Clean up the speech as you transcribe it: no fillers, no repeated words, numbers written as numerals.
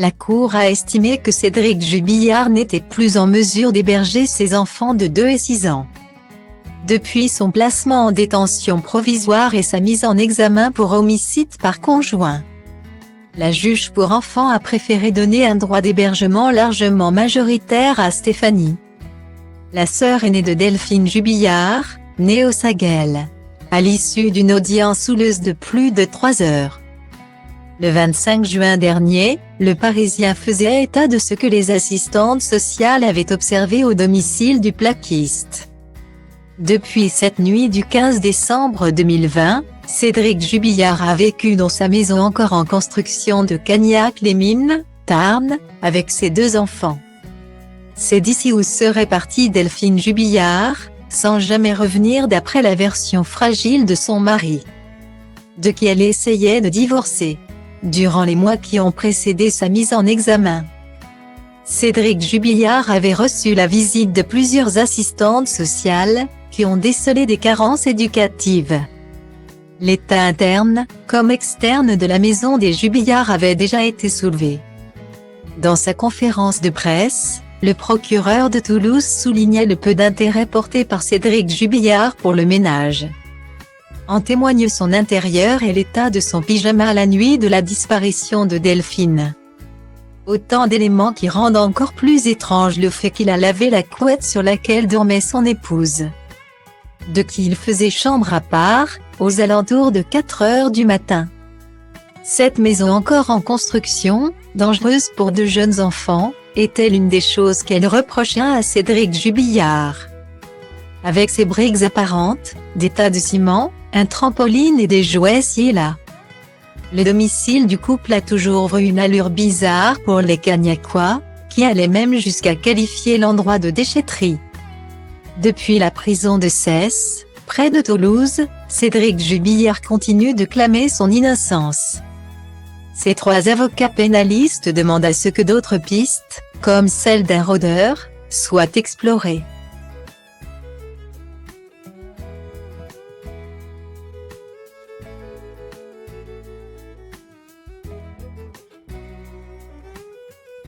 La Cour a estimé que Cédric Jubillard n'était plus en mesure d'héberger ses enfants de 2 et 6 ans. Depuis son placement en détention provisoire et sa mise en examen pour homicide par conjoint, la juge pour enfants a préféré donner un droit d'hébergement largement majoritaire à Stéphanie, la sœur aînée de Delphine Jubillard, née au Saguel, à l'issue d'une audience houleuse de plus de 3 heures. Le 25 juin dernier, le Parisien faisait état de ce que les assistantes sociales avaient observé au domicile du plaquiste. Depuis cette nuit du 15 décembre 2020, Cédric Jubillard a vécu dans sa maison encore en construction de Cagnac-les-Mines, Tarn, avec ses 2 enfants. C'est d'ici où serait partie Delphine Jubillard, sans jamais revenir d'après la version fragile de son mari, de qui elle essayait de divorcer, durant les mois qui ont précédé sa mise en examen. Cédric Jubillard avait reçu la visite de plusieurs assistantes sociales, qui ont décelé des carences éducatives. L'état interne, comme externe de la maison des Jubillard avait déjà été soulevé. Dans sa conférence de presse, le procureur de Toulouse soulignait le peu d'intérêt porté par Cédric Jubillard pour le ménage. En témoigne son intérieur et l'état de son pyjama la nuit de la disparition de Delphine. Autant d'éléments qui rendent encore plus étrange le fait qu'il a lavé la couette sur laquelle dormait son épouse, de qui il faisait chambre à part, aux alentours de 4 heures du matin. Cette maison encore en construction, dangereuse pour 2 jeunes enfants, était l'une des choses qu'elle reprochait à Cédric Jubillard. Avec ses briques apparentes, des tas de ciment, un trampoline et des jouets ci et là. Le domicile du couple a toujours eu une allure bizarre pour les Cagnacois, qui allaient même jusqu'à qualifier l'endroit de déchetterie. Depuis la prison de Cesse, près de Toulouse, Cédric Jubillard continue de clamer son innocence. Ses 3 avocats pénalistes demandent à ce que d'autres pistes, comme celle d'un rôdeur, soient explorées.